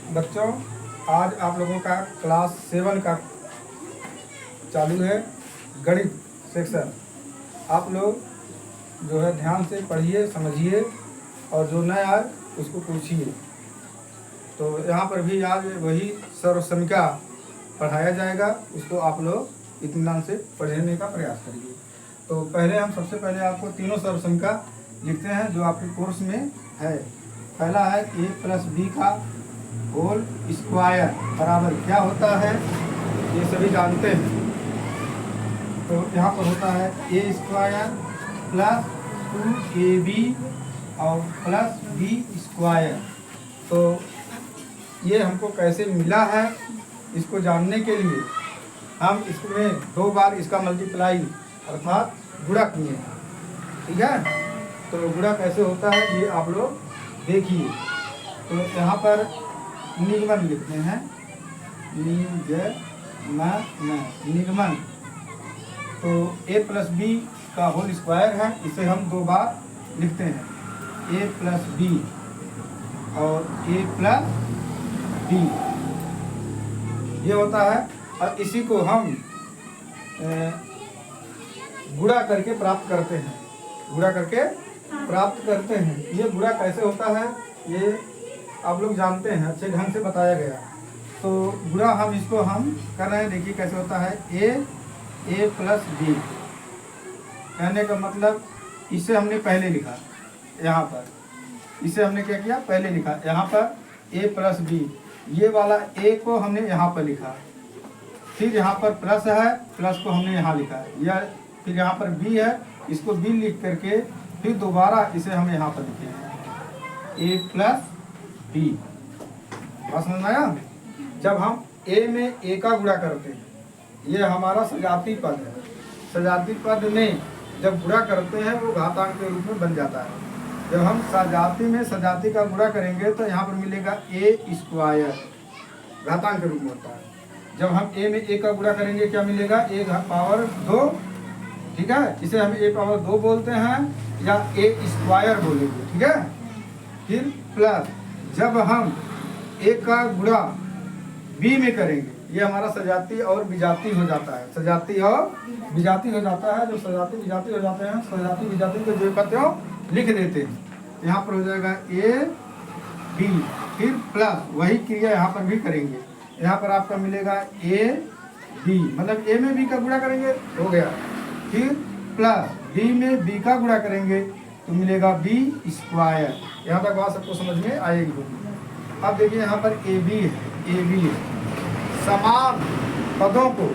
बच्चों, आज आप लोगों का क्लास 7 का चालू है गणित सेक्शन। आप लोग जो है ध्यान से पढ़िए, समझिए और जो नया आए उसको पूछिए। तो यहाँ पर भी आज वही सर्वसमिका पढ़ाया जाएगा, उसको आप लोग इत्मीनान से पढ़ने का प्रयास करिए। तो सबसे पहले आपको तीनों सर्वसमिका लिखते हैं जो आपके कोर्स में है। पहला है a+b का होल स्क्वायर बराबर क्या होता है, ये सभी जानते हैं। तो यहाँ पर होता है a² प्लस 2ab और प्लस b²। तो ये हमको कैसे मिला है, इसको जानने के लिए हम इसमें 2 बार इसका मल्टीप्लाई अर्थात गुणा किए हैं। ठीक है, तो गुणा कैसे होता है ये आप लोग देखिए। तो यहाँ पर निगमन लिखते हैं, निगमन। तो a+b का होल स्क्वायर है, इसे हम 2 बार लिखते हैं, a+b और a+b ये होता है। और इसी को हम गुणा करके प्राप्त करते हैं, ये गुणा कैसे होता है ये आप लोग जानते हैं, अच्छे ढंग से बताया गया। तो गुणा इसको हम कर रहे हैं, देखिए कैसे होता है। a+b कहने का मतलब इसे हमने पहले लिखा, यहाँ पर इसे हमने क्या किया, पहले लिखा। यहाँ पर a+b, ये वाला a को हमने यहाँ पर लिखा, फिर यहाँ पर प्लस है, प्लस को हमने यहाँ लिखा है, या फिर यहाँ पर b है, इसको b लिख करके फिर दोबारा इसे हम यहाँ पर लिखे हैं a+b। बात समझ में आया? जब हम a में a का गुणा करते हैं, ये हमारा सजाती पद है। सजाती पद में जब गुणा करते हैं वो घातांक के रूप में बन जाता है। जब हम सजाती में सजाती का गुणा करेंगे तो यहाँ पर मिलेगा a², घातांक के रूप में होता है। जब हम a में a का गुणा करेंगे क्या मिलेगा, a⁻²। ठीक है, इसे हम a⁻² बोलते हैं या a² बोलेंगे। ठीक है, फिर प्लस जब हम a का गुणा b में करेंगे, ये हमारा सजाती और विजाती हो जाता है। सजाती और विजाती हो जाता है। जो सजाती विजाती हो जाते हैं, सजाती विजाती को जो कहते हो लिख देते हैं। यहाँ पर हो जाएगा a b, फिर प्लस वही क्रिया यहाँ पर भी करेंगे। यहाँ पर आपका मिलेगा a b, मतलब a में b का गुणा करेंगे हो गया, फिर प्लस b में b का गुणा करेंगे तो मिलेगा b²। यहाँ तक बात सबको समझ में आएगी। अब देखिए यहाँ पर ab है, समान पदों को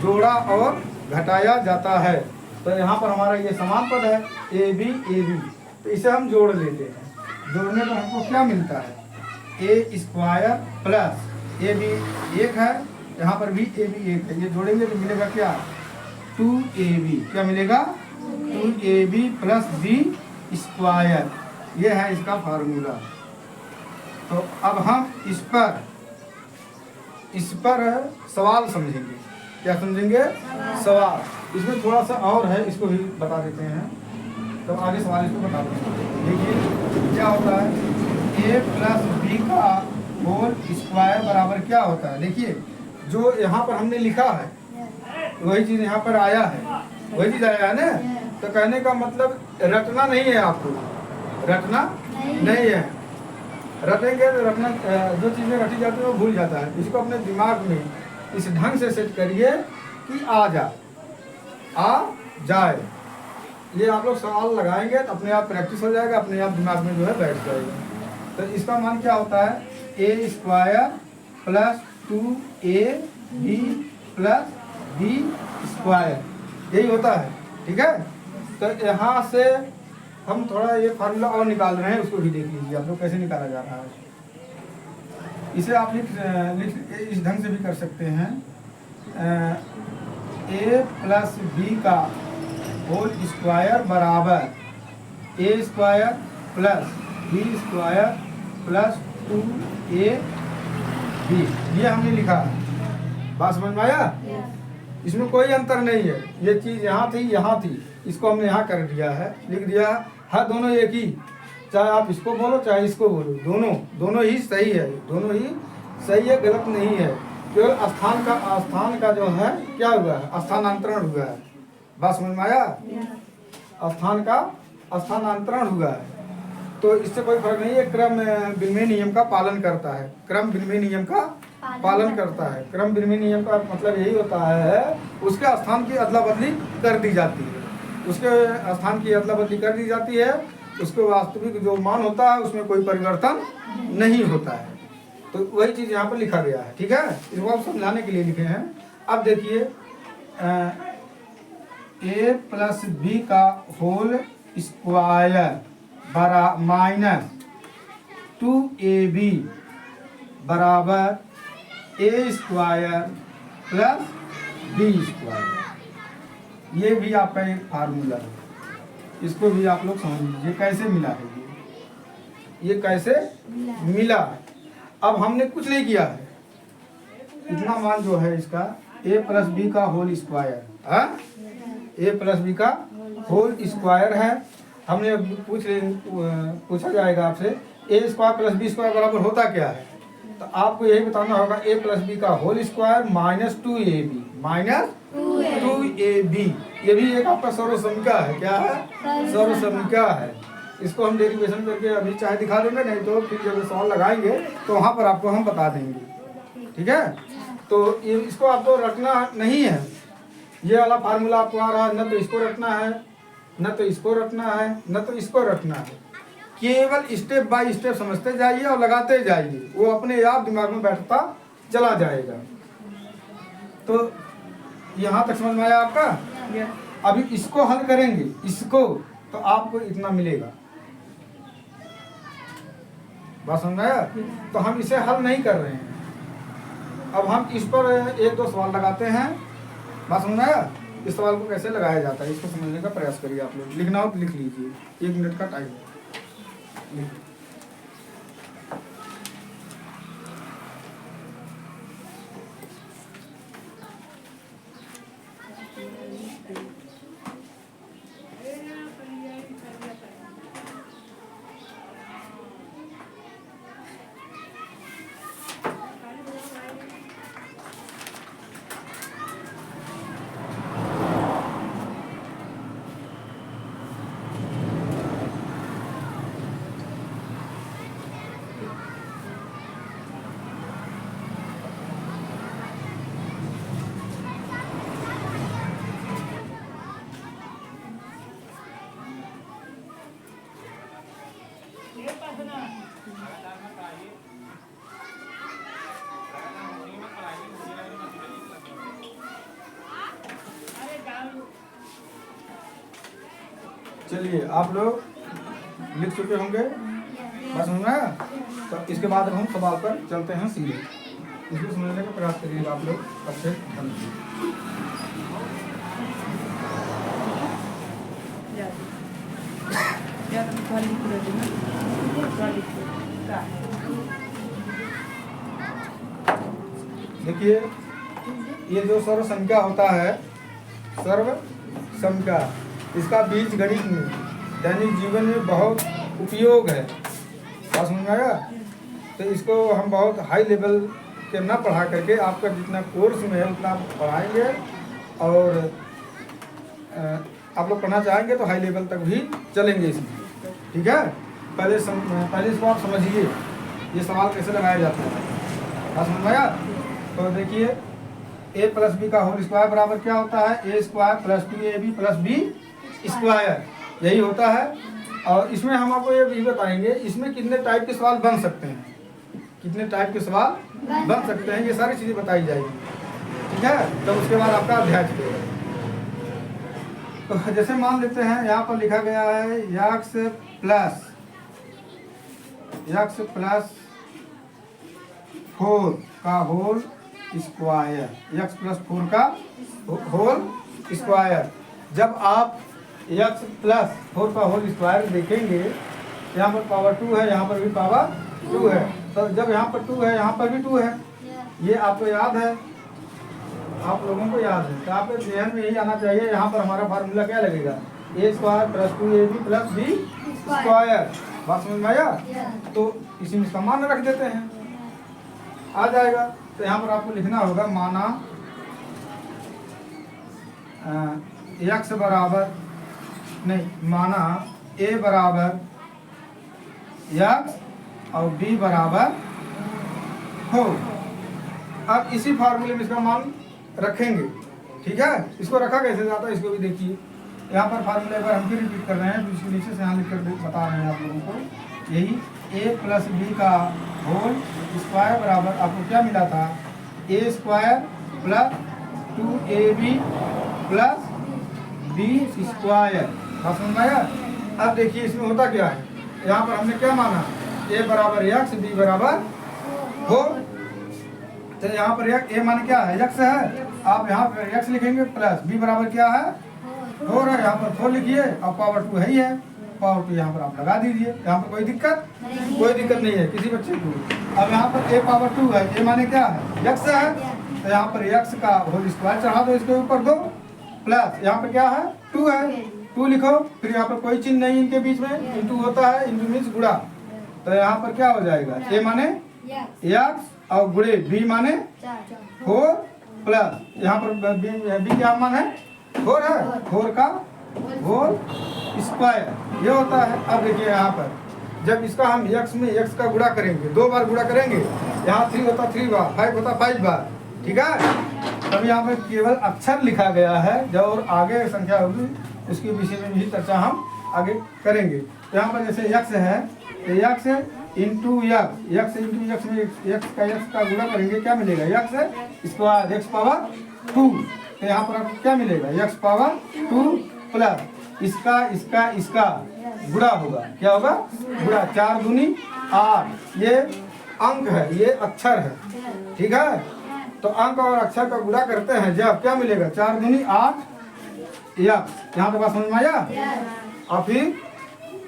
जोड़ा और घटाया जाता है। तो यहाँ पर हमारा ये समान पद है ab, तो इसे हम जोड़ लेते हैं। जोड़ने पर हमको क्या मिलता है, a² प्लस ab 1 है, यहाँ पर भी ab 1 है, ये जोड़ेंगे तो मिलेगा क्या, 2ab। क्या मिलेगा, 2ab प्लस b²। ये है इसका फार्मूला। तो अब हम इस पर सवाल समझेंगे। क्या समझेंगे, सवाल। इसमें थोड़ा सा और है, इसको भी बता देते हैं, तो आगे सवाल इसको बता देते हैं। देखिए क्या होता है, a+b का होल स्क्वायर बराबर क्या होता है। देखिए जो यहाँ पर हमने लिखा है वही चीज़ यहाँ पर आया है, वही चीज़ आया है ना। तो कहने का मतलब रटना नहीं है, आपको रटना नहीं है। रटेंगे तो रटना, जो चीज़ें रटी जाती है वो भूल जाता है। इसको अपने दिमाग में इस ढंग से सेट करिए कि आ जाए। ये आप लोग सवाल लगाएंगे तो अपने आप प्रैक्टिस हो जाएगा, अपने आप दिमाग में जो है बैठ जाएगा। तो इसका मान क्या होता है, a² plus 2ab plus b², यही होता है। ठीक है, तो यहाँ से हम थोड़ा ये फार्मूला और निकाल रहे हैं, उसको भी देख लीजिए आप लोग कैसे निकाला जा रहा है। इसे आप लिख इस ढंग से भी कर सकते हैं, a+b का होल स्क्वायर बराबर a² plus b² plus 2ab, ये हमने लिखा है। बात समझ में आया? इसमें कोई अंतर नहीं है। ये चीज़ यहाँ थी, इसको हमने यहाँ कर दिया है, लिख दिया है। हाँ, दोनों एक ही, चाहे आप इसको बोलो चाहे इसको बोलो, दोनों ही सही है, दोनों ही सही है, गलत नहीं है। केवल स्थान का जो है क्या हुआ है, स्थानांतरण हुआ है। बात समझ में आया? स्थान का स्थानांतरण हुआ है, तो इससे कोई फर्क नहीं है। क्रम विनिमय नियम का पालन करता है, क्रम विनिमय नियम का पालन करता है। क्रम विनिमय नियम का मतलब यही होता है, उसके स्थान की अदला बदली कर दी जाती है, उसके स्थान की अदला बदली कर दी जाती है, उसके वास्तविक जो मान होता है उसमें कोई परिवर्तन नहीं होता है। तो वही चीज़ यहाँ पर लिखा गया है, ठीक है। इसको आप समझाने के लिए लिखे हैं। अब देखिए a प्लस बी का होल स्क्वायर बरा माइनस 2ab बराबर a square plus B square. ये भी आपका एक फार्मूला है, इसको भी आप लोग समझ लीजिए कैसे मिला है ये कैसे मिला है। अब हमने कुछ नहीं किया है, इतना मान जो है इसका a प्लस बी का होल स्क्वायर है, a प्लस बी का होल स्क्वायर है। हमने पूछा जाएगा आपसे a square plus B square बराबर होता क्या है, तो आपको यही बताना होगा a प्लस बी का whole square minus 2ab minus 2ab। ये भी एक आपका सर्वसमीका है। क्या है? सर्वसमीका है। इसको हम डेरिवेशन करके अभी चाहे दिखा देंगे, नहीं तो फिर जब सवाल लगाएंगे तो वहाँ पर आपको हम बता देंगे, ठीक है। तो इसको आपको रखना नहीं है, ये वाला फार्मूला आपको आ रहा है, न तो इसको रखना है, न तो इसको रखना है, न तो इसको रखना है। केवल स्टेप बाय स्टेप समझते जाइए और लगाते जाइए, वो अपने आप दिमाग में बैठता चला जाएगा। तो यहाँ तक समझ में आया आपका? अभी इसको हल करेंगे, इसको, तो आपको इतना मिलेगा। बात समझ में आया? तो हम इसे हल नहीं कर रहे हैं, अब हम इस पर एक दो सवाल लगाते हैं। बात समझ में आया? इस सवाल को कैसे लगाया जाता है इसको समझने का प्रयास करिए। आप लोग लिखना हो तो लिख लीजिए, 1 मिनट का टाइम है। चलिए आप लोग लिख चुके होंगे, बस समझ में आया? तो इसके बाद हम सवाल पर चलते हैं सीधे, इसको समझने का प्रयास करिएगा आप लोग अच्छे ढंग से। देखिए ये जो सर्व संख्या होता है, सर्व संख्या, इसका बीज गणित में दैनिक जीवन में बहुत उपयोग है। बात समझ में आया? तो इसको हम बहुत हाई लेवल के न पढ़ा करके आपका जितना कोर्स में है उतना पढ़ाएंगे, और आप लोग पढ़ना चाहेंगे तो हाई लेवल तक भी चलेंगे इसमें, ठीक है। पहले इसको आप समझिए ये सवाल कैसे लगाया जाता है। बात समझ में आया? तो देखिए a प्लस बी का होल स्क्वायर बराबर क्या होता है, a square plus 2ab plus B square, यही होता है। और इसमें हम आपको ये भी बताएंगे इसमें कितने टाइप के सवाल बन सकते हैं, कितने टाइप के सवाल बन सकते हैं, ये सारी चीज़ें बताई जाएगी, ठीक है। तो उसके बाद आपका अध्याय चलेगा। तो जैसे मान लेते हैं यहाँ पर लिखा गया है x प्लस 4 का होल स्क्वायर, x प्लस 4 का होल स्क्वायर। जब आप x प्लस 4 का होल स्क्वायर देखेंगे, यहाँ पर पावर 2 है, यहाँ पर भी पावर 2 है, तो जब यहाँ पर 2 है यहाँ पर भी 2 है, ये आपको याद है, आप लोगों को याद है, तो आपके ध्यान में यही आना चाहिए। यहाँ पर हमारा फार्मूला क्या लगेगा, a square plus 2ab plus B square. बात समझ में आया? तो इसी में इसका मान रख देते हैं, आ जाएगा। तो यहाँ पर आपको लिखना होगा माना x बराबर नहीं, माना a बराबर x और b बराबर 4। अब इसी फार्मूले में इसका मान रखेंगे, ठीक है। इसको रखा कैसे जाता है इसको भी देखिए। यहाँ पर फार्मूले पर हम फिर रिपीट कर रहे हैं, इसको नीचे से यहाँ लिख कर बता रहे हैं आप लोगों को। यही a प्लस बी का होल स्क्वायर बराबर आपको क्या मिला था, a square plus 2ab plus B square. बात समझ में आया। अब देखिए इसमें होता क्या है, यहाँ पर हमने क्या माना, a बराबर x b बराबर 4। तो यहाँ पर ए मान क्या है, x है। आप यहाँ पर x लिखेंगे प्लस b बराबर क्या है 4 है, यहाँ पर 4 लिखिए और पावर 2 है ही है, पावर 2 यहाँ पर आप लगा दीजिए। यहाँ पर कोई दिक्कत नहीं है किसी बच्चे को। अब यहाँ पर a पावर 2 है, a माने क्या है x है, तो यहाँ पर x का होल स्क्वायर चढ़ा दो इसके ऊपर 2 प्लस यहाँ पर क्या है 2 है, 2 लिखो। फिर यहाँ पर कोई चिन्ह नहीं इनके बीच में, इंटू होता है, इंटू मीन्स गुणा। तो यहाँ पर क्या हो जाएगा, a माने x और गुणे b माने 4 प्लस यहाँ पर b क्या मान है 4 है, 4 का होल स्क्वायर ये होता है। अब देखिए यहाँ पर जब इसका हम x में x का गुणा करेंगे, 2 बार गुणा करेंगे, यहाँ 3 होता 3 बार, 5 होता 5 बार, ठीक है। तब यहाँ पर केवल अक्षर लिखा गया है, जब और आगे संख्या होगी उसके विषय में भी चर्चा हम आगे करेंगे। तो यहाँ पर जैसे x है, x into x into x में x का गुणा करेंगे, क्या मिलेगा x स्क्वायर x पावर 2। तो यहाँ पर आपको क्या मिलेगा x पावर 2 प्लस इसका गुणा होगा, क्या होगा गुणा, 4 दूनी 8। ये अंक है, ये अक्षर है, ठीक है। तो अंक और अक्षर का गुणा करते हैं जब, क्या मिलेगा 4 दूनी 8 x। यहाँ पे बात समझ में आया। और फिर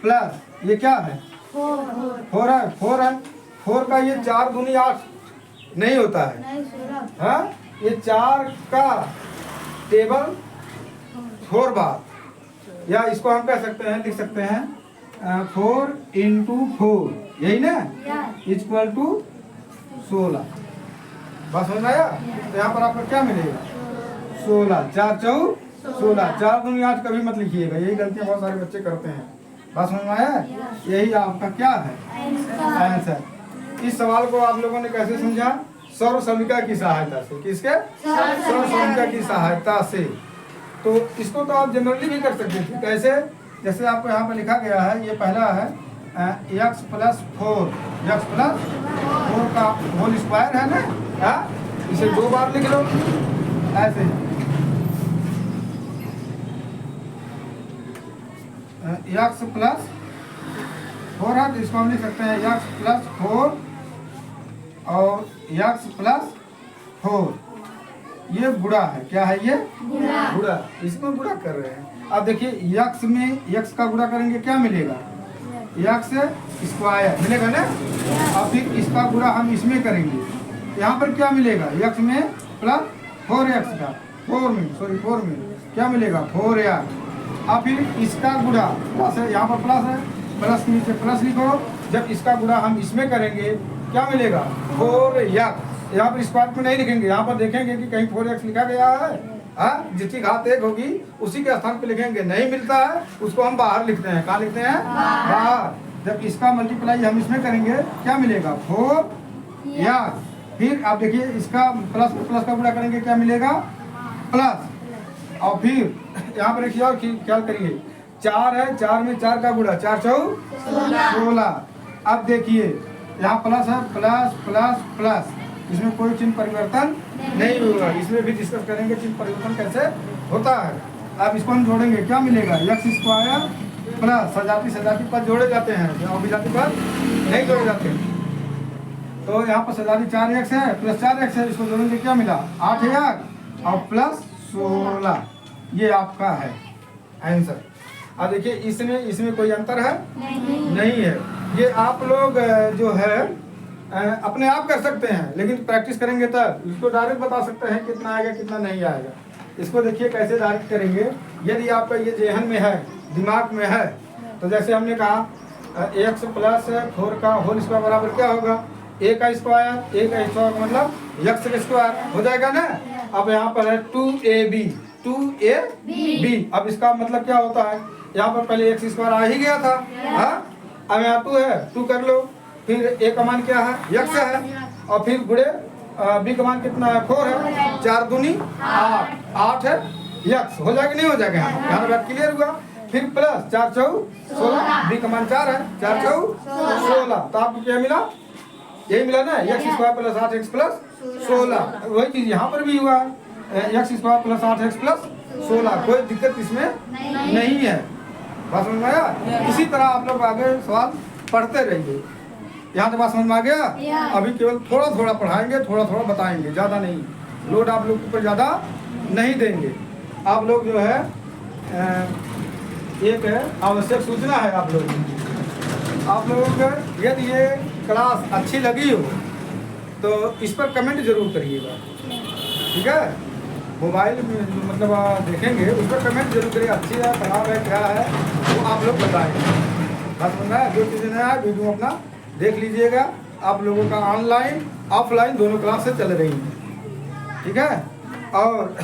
प्लस ये क्या है 4 है, 4 का ये 4 दूनी 8 नहीं होता है, हाँ ये 4 का टेबल 4 बार, या इसको हम कह सकते हैं, लिख सकते हैं 4 इंटू 4, यही ना, इक्वल टू 16। बस हो जाएगा। तो यहाँ पर आपको क्या मिलेगा 16, 4 4 16, 4 दूनी 8 कभी मत लिखिएगा, यही गलतियाँ बहुत सारे बच्चे करते हैं। बस समझ में आया, यही आपका क्या है आंसर। इस सवाल को आप लोगों ने कैसे समझा, सर्व समीकरण की सहायता से। किसके, सर्व समीकरण की सहायता से। तो इसको तो आप जनरली भी कर सकते थे, कैसे, जैसे आपको यहाँ पर लिखा गया है, ये पहला है x प्लस 4 का होल स्क्वायर है ना, इसे 2 बार लिख लो ऐसे, x प्लस 4 है, तो इसको हम लिख सकते हैं x प्लस 4 और x प्लस 4। ये गुणा है, क्या है ये गुणा, इसमें गुणा कर रहे हैं। अब देखिए x में x का गुणा करेंगे क्या मिलेगा, x स्क्वायर मिलेगा ना। और फिर इसका गुणा हम इसमें करेंगे, यहाँ पर क्या मिलेगा x में प्लस 4x का 4 में क्या मिलेगा 4x। और फिर इसका गुणा प्लस है, यहाँ पर प्लस है, प्लस के नीचे प्लस लिखो। जब इसका गुणा हम इसमें करेंगे क्या मिलेगा 4x। यहाँ पर स्क्वायर में नहीं लिखेंगे, यहाँ पर देखेंगे कि कहीं 4x लिखा गया है, जिसकी घात 1 होगी उसी के स्थान पे लिखेंगे, नहीं मिलता है उसको हम बाहर लिखते हैं। कहाँ लिखते हैं, बाहर। जब इसका मल्टीप्लाई हम इसमें करेंगे क्या मिलेगा 4x। फिर आप देखिए इसका प्लस का गुणा करेंगे क्या मिलेगा प्लस। और फिर यहाँ पर देखिए और ख्याल करिए 4 है, 4 में 4 का गुणा, 4 4 16। अब देखिए यहाँ प्लस है, प्लस प्लस प्लस, इसमें कोई चिन्ह परिवर्तन नहीं होगा। इसमें भी डिस्कस करेंगे चिन्ह परिवर्तन कैसे होता है। अब इसको हम जोड़ेंगे क्या मिलेगा x स्क्वायर प्लस सजाती पद जोड़े जाते हैं और विजाती पद नहीं जोड़े जाते। तो यहाँ पर सजाती 4x है प्लस 4x है, इसको जोड़ेंगे क्या मिला 8x और प्लस 16। ये आपका है आंसर। अब देखिए इसमें कोई अंतर है नहीं है। ये आप लोग जो है अपने आप कर सकते हैं, लेकिन प्रैक्टिस करेंगे तब इसको डायरेक्ट बता सकते हैं कितना आएगा कितना नहीं आएगा। इसको देखिए कैसे डायरेक्ट करेंगे। यदि आपका ये जेहन में है, दिमाग में है, तो जैसे हमने कहा x प्लस 4 का होल स्क्वायर बराबर क्या होगा ए का स्क्वायर, ए का स्क्वायर मतलब यक्स का स्क्वायर हो जाएगा ना। अब यहाँ पर है 2ab, 2ab। अब इसका मतलब क्या होता है, यहाँ पर पहले एक्स स्क्वायर आ ही गया था, हाँ। अब यहाँ 2 है, 2 कर लो, फिर ए का मान क्या है, यक्स है, और फिर गुड़े बी का मान कितना है, 4 है, 4 दूनी 8, 8 है यक्स, हो जाएगा नहीं हो जाएगा, यहाँ बात क्लियर हुआ। फिर प्लस 4 चौ 16, बी का मान 4 है, 4 चौ 16, तो आपको क्या मिला, यही मिला ना, x square plus 8x plus 16। वही चीज यहाँ पर भी हुआ, x square plus 8x plus 16, कोई दिक्कत इसमें नहीं है। बात समझ में आया। इसी तरह आप लोग आगे सवाल पढ़ते रहिए। यहाँ तक बात समझ में आ गया। अभी केवल थोड़ा थोड़ा पढ़ाएंगे, थोड़ा थोड़ा बताएंगे, ज़्यादा नहीं, लोड आप लोग के ऊपर ज़्यादा नहीं देंगे। आप लोग जो है एक आवश्यक सूचना है आप लोगों को, आप लोगों को यदि ये क्लास अच्छी लगी हो तो इस पर कमेंट जरूर करिएगा, ठीक है। मोबाइल में मतलब देखेंगे, उस पर कमेंट जरूर करिए, अच्छी है, खराब है, क्या है, वो आप लोग बताएंगे। बस बनना है, जो चीज़ें नया है वीडियो अपना देख लीजिएगा। आप लोगों का ऑनलाइन ऑफलाइन दोनों क्लास से चल रही हैं, ठीक है। और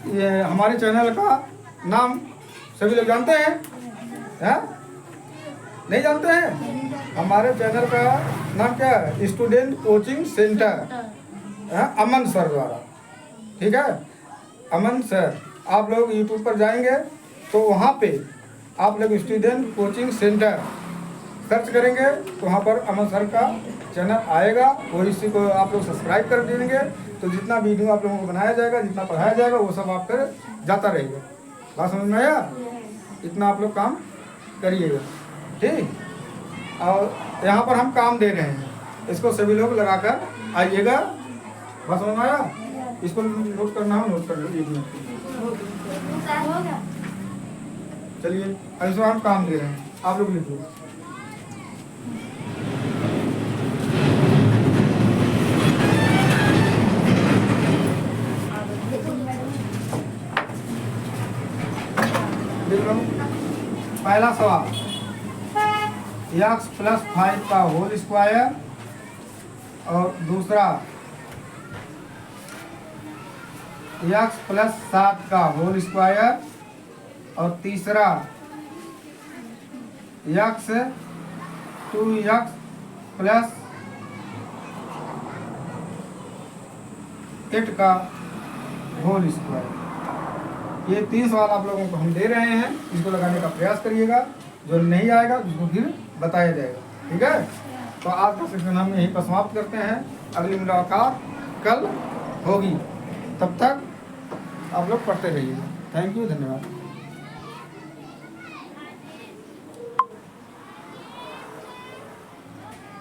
ये हमारे चैनल का नाम सभी लोग जानते हैं? नहीं जानते हैं? हमारे चैनल का नाम क्या है, स्टूडेंट कोचिंग सेंटर, अमन सर द्वारा, ठीक है, अमन सर। आप लोग यूट्यूब पर जाएंगे तो वहाँ पे आप लोग स्टूडेंट कोचिंग सेंटर सर्च करेंगे तो वहाँ पर अमन सर का चैनल आएगा, वो इसी को आप लोग सब्सक्राइब कर देंगे तो जितना वीडियो आप लोगों को बनाया जाएगा, जितना पढ़ाया जाएगा, वो सब आप पर जाता रहेगा। बात समझ में आया? इतना आप लोग काम करिएगा, ठीक। और यहाँ पर हम काम दे रहे हैं, इसको सभी लोग लगाकर आइएगा। बात समझ में आया? इसको नोट करना हो नोट कर लो, 1 मिनट। चलिए ऐसे हम काम दे रहे हैं, आप लोग लिख लो। पहला सवाल, x प्लस 5 का होल स्क्वायर, और दूसरा x प्लस 7 का होल स्क्वायर, और तीसरा x 2x प्लस 8 का होल स्क्वायर। ये 3 सवाल आप लोगों को हम दे रहे हैं, इसको लगाने का प्रयास करिएगा। जो नहीं आएगा उसको फिर बताया जाएगा, ठीक है। तो आज का सेशन हम यहीं पर समाप्त करते हैं, अगली मुलाकात कल होगी, तब तक आप लोग पढ़ते रहिए। थैंक यू, धन्यवाद।